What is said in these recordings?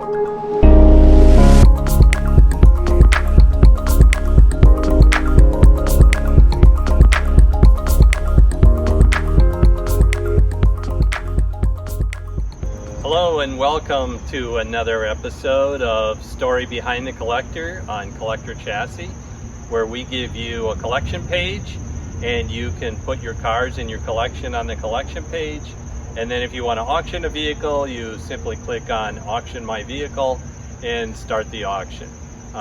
Hello and welcome to another episode of Story Behind the Collector on Collector Chassis, where we give you a collection page and you can put your cars in your collection on the collection page, and then if you want to auction a vehicle, you simply click on Auction My Vehicle and start the auction.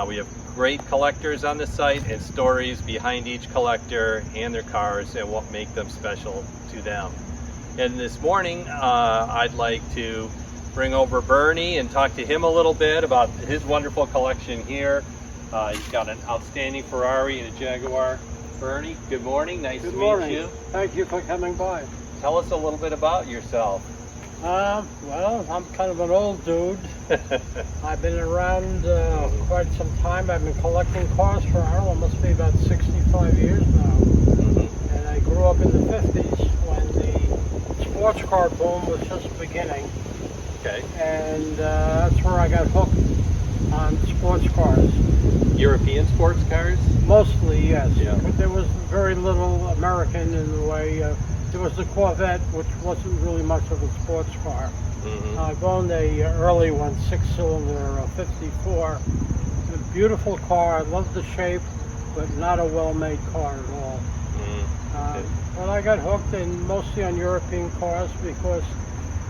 We have great collectors on the site and stories behind each collector and their cars and what make them special to them. And this morning, I'd like to bring over Bernie and talk to him a little bit about his wonderful collection here. He's got an outstanding Ferrari and a Jaguar. Bernie, good morning. Nice to meet you. Thank you for coming by. Tell us a little bit about yourself. Well, I'm kind of an old dude. I've been around quite some time. I've been collecting cars for, I don't know, must be about 65 years now. Mm-hmm. And I grew up in the 50s when the sports car boom was just beginning. Okay. And that's where I got hooked on sports cars. European sports cars? Mostly, yes. Yeah. There was very little American in the way. There was the Corvette, which wasn't really much of a sports car. Mm-hmm. I've owned a early one, 6-cylinder 54. A beautiful car. I love the shape, but not a well-made car at all. Mm-hmm. Well, I got hooked mostly on European cars because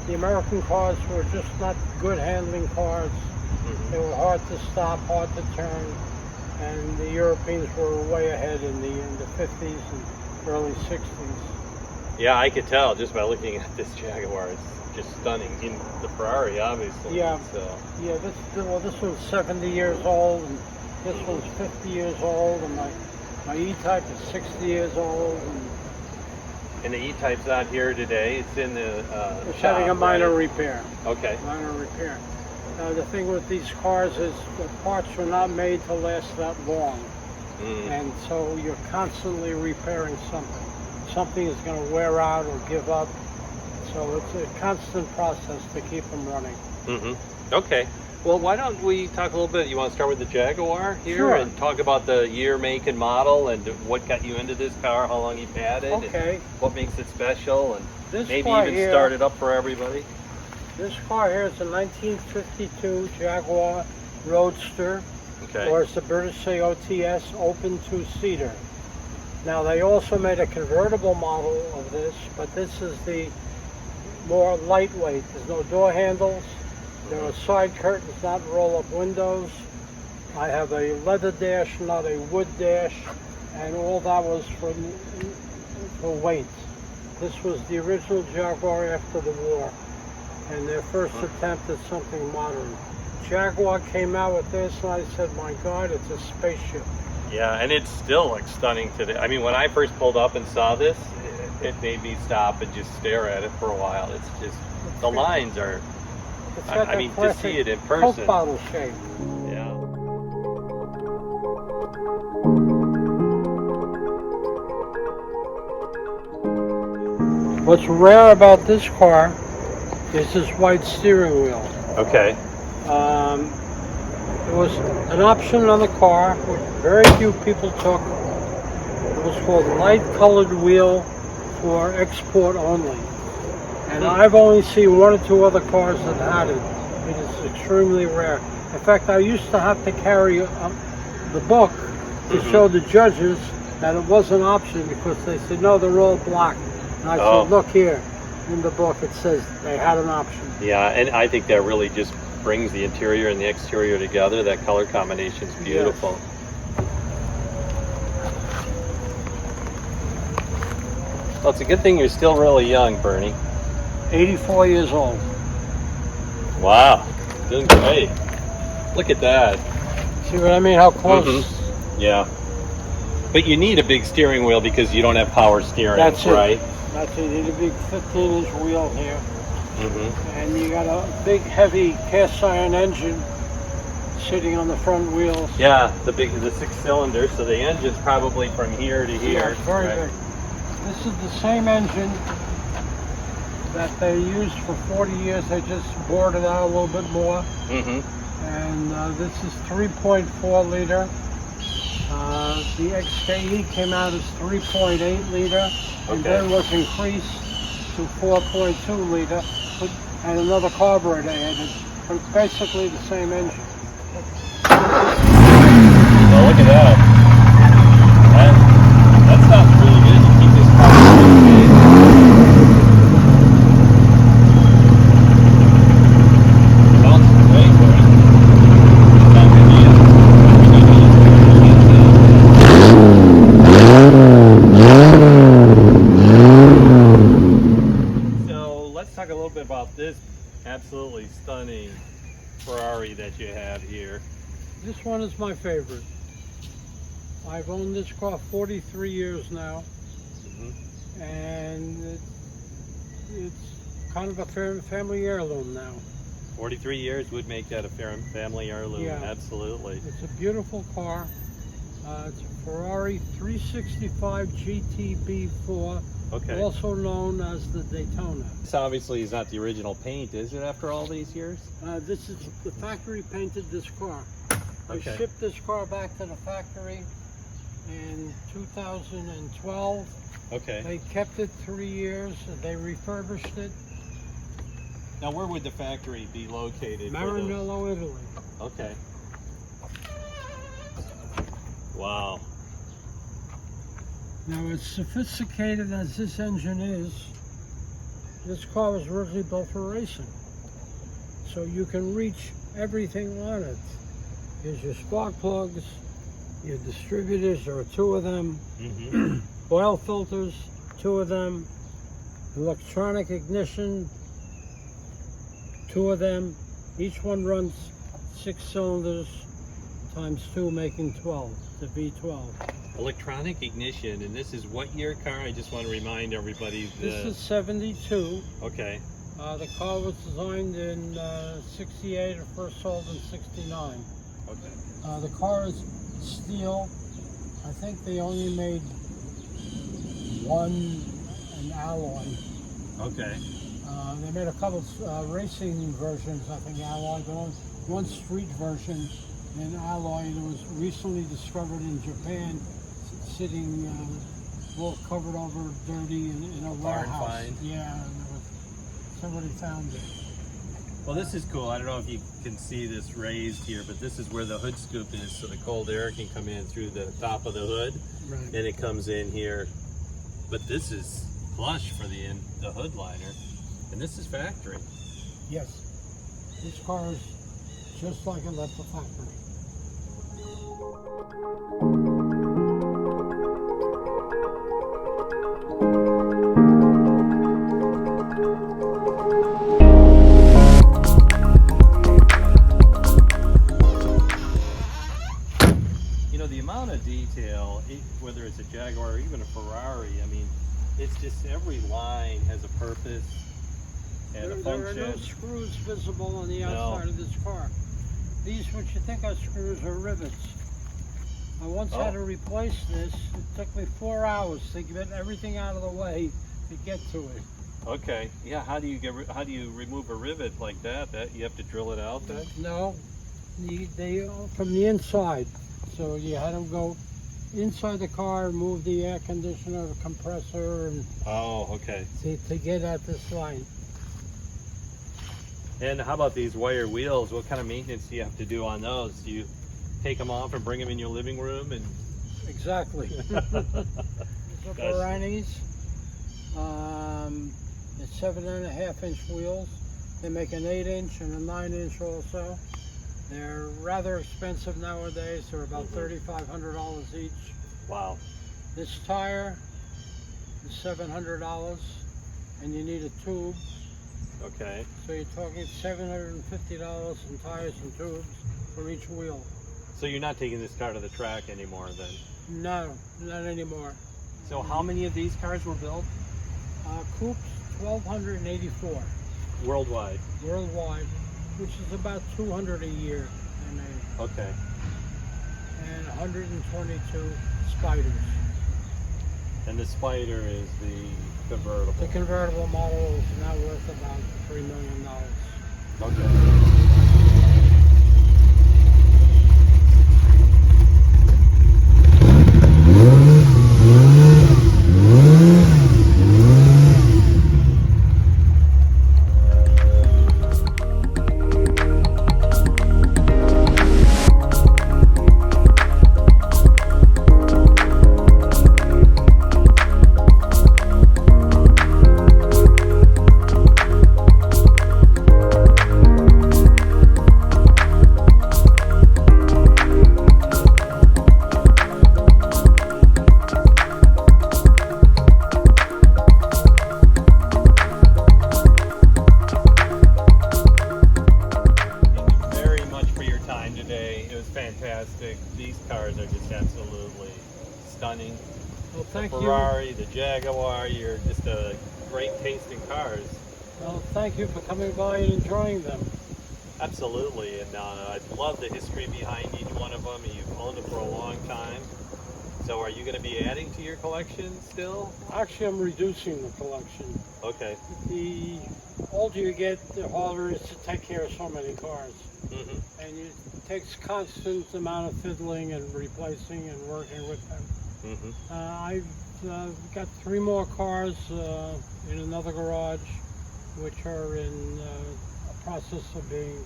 the American cars were just not good handling cars. Mm-hmm. They were hard to stop, hard to turn, and the Europeans were way ahead in the 50s and early 60s. Yeah, I could tell just by looking at this Jaguar. It's just stunning. In the Ferrari, obviously. Yeah. So. Yeah. This one's 70 years old, and this one's 50 years old, and my E-Type is 60 years old. And the E-Type's not here today. It's in the it's shop, having a minor right? repair. Okay. Minor repair. The thing with these cars is the parts were not made to last that long. And so you're constantly repairing something. Something is going to wear out or give up. So it's a constant process to keep them running. Mm-hmm. Okay. Well, why don't we talk a little bit? You want to start with the Jaguar here? Sure. And talk about the year, make, and model, and what got you into this car, how long you've had it, okay. And what makes it special, and this maybe even here, start it up for everybody. This car here is a 1952 Jaguar Roadster, okay. Or as the British say, OTS, open two-seater. Now, they also made a convertible model of this, but this is the more lightweight. There's no door handles. There are side curtains, not roll-up windows. I have a leather dash, not a wood dash, and all that was for weight. This was the original Jaguar after the war, and their first attempt at something modern. Jaguar came out with this, and I said, my God, it's a spaceship. Yeah, and it still looks stunning today. I mean, when I first pulled up and saw this, it made me stop and just stare at it for a while. It's just, the lines are... I mean, to see it in person. Coke bottle shape. Yeah. What's rare about this car is this white steering wheel. Okay. It was an option on the car, which very few people took. It was called light colored wheel for export only. And I've only seen one or two other cars that had it. It is extremely rare. In fact, I used to have to carry the book to show the judges that it was an option because they said, no, they're all black. And I said, look here, in the book it says they had an option. Yeah, and I think that really just brings the interior and the exterior together. That color combination is beautiful. Yes. Well, it's a good thing you're still really young, Bernie. 84 years old. Wow, doing great. Look at that. See what I mean? How close? Mm-hmm. Yeah. But you need a big steering wheel because you don't have power steering, that's right? It. That's it. You need a big 15-inch wheel here. Mm-hmm. And you got a big, heavy cast iron engine sitting on the front wheels. Yeah, the 6-cylinder, so the engine's probably from here to here. Yeah, very big. This is the same engine that they used for 40 years. They just bored it out a little bit more. Mm-hmm. And this is 3.4 liter. The XK came out as 3.8 liter, and then was increased to 4.2 liter, and another carburetor added. But it's basically the same engine. Well, look at that. That sounds really good. You keep this car So let's talk a little bit about this absolutely stunning Ferrari that you have here. This one is my favorite. I've owned this car 43 years now, and it's kind of a family heirloom now. 43 years would make that a family heirloom, Yeah. Absolutely. It's a beautiful car. It's a Ferrari 365 GTB4, Okay. also known as the Daytona. This obviously is not the original paint, is it, after all these years? This is the factory painted this car. They Okay. shipped this car back to the factory in 2012. Okay. They kept it 3 years. They refurbished it. Now, where would the factory be located? Maranello, Italy. Okay. Wow. Now, as sophisticated as this engine is, this car was originally built for racing. So you can reach everything on it. Here's your spark plugs, your distributors, there are 2 of them, oil filters, 2 of them, electronic ignition, 2 of them. Each one runs 6 cylinders times 2, making 12, the V12. Electronic ignition, and this is what year car? I just want to remind everybody. This is 72. Okay. The car was designed in 68 and first sold in 69. Okay. The car is steel. I think they only made one an alloy. Okay. They made a couple racing versions, I think, alloy, but one street version in alloy that was recently discovered in Japan, sitting all covered over dirty in a warehouse. Find. Yeah, and somebody found it. Well, this is cool. I don't know if you can see this raised here, but this is where the hood scoop is, so the cold air can come in through the top of the hood, Right. and it comes in here. But this is flush for the hood liner, and this is factory. Yes. This car is just like it left the factory. The amount of detail, whether it's a Jaguar or even a Ferrari, I mean, it's just every line has a purpose and a function. There are no screws visible on the outside of this car. These, what you think are screws, are rivets. I once had to replace this. It took me 4 hours to get everything out of the way to get to it. Okay. Yeah. How do you remove a rivet like that? That you have to drill it out then? No, they from the inside. So you had to go inside the car and move the air conditioner, the compressor, and okay. to get at this line. And how about these wire wheels? What kind of maintenance do you have to do on those? Do you take them off and bring them in your living room? And Exactly. These are Ferraris. It's 7.5-inch wheels. They make an 8-inch and a 9-inch also. They're rather expensive nowadays. They're about $3,500 each. Wow. This tire is $700, and you need a tube. Okay. So you're talking $750 in tires and tubes for each wheel. So you're not taking this car to the track anymore then? No, not anymore. So how many of these cars were built? Coupes, 1,284 Worldwide? worldwide, which is about 200 a year. Okay. And 122 Spiders. And the Spider is the convertible. The convertible model is now worth about $3 million. Okay. Fantastic. These cars are just absolutely stunning. Well, thank the Ferrari, the Jaguar, you're just a great taste in cars. Well, thank you for coming by and enjoying them. Absolutely, and I love the history behind each one of them. You've owned them for a long time. So are you going to be adding to your collection still? Actually, I'm reducing the collection. Okay. The older you get, the harder it is to take care of so many cars. Mm-hmm. And it takes constant amount of fiddling and replacing and working with them. Mm-hmm. I've got 3 more cars in another garage, which are in a process of being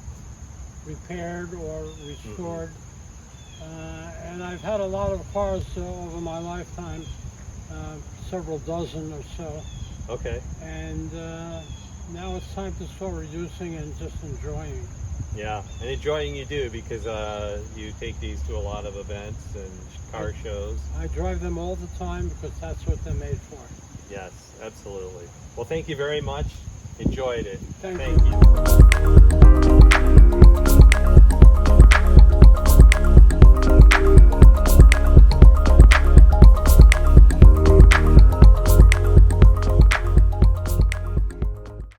repaired or restored. And I've had a lot of cars over my lifetime, several dozen or so. Okay. And now it's time to start reducing and just enjoying. Yeah, and enjoying you do, because you take these to a lot of events and car shows. I drive them all the time because that's what they're made for. Yes, absolutely. Well, thank you very much. Enjoyed it. Thank you.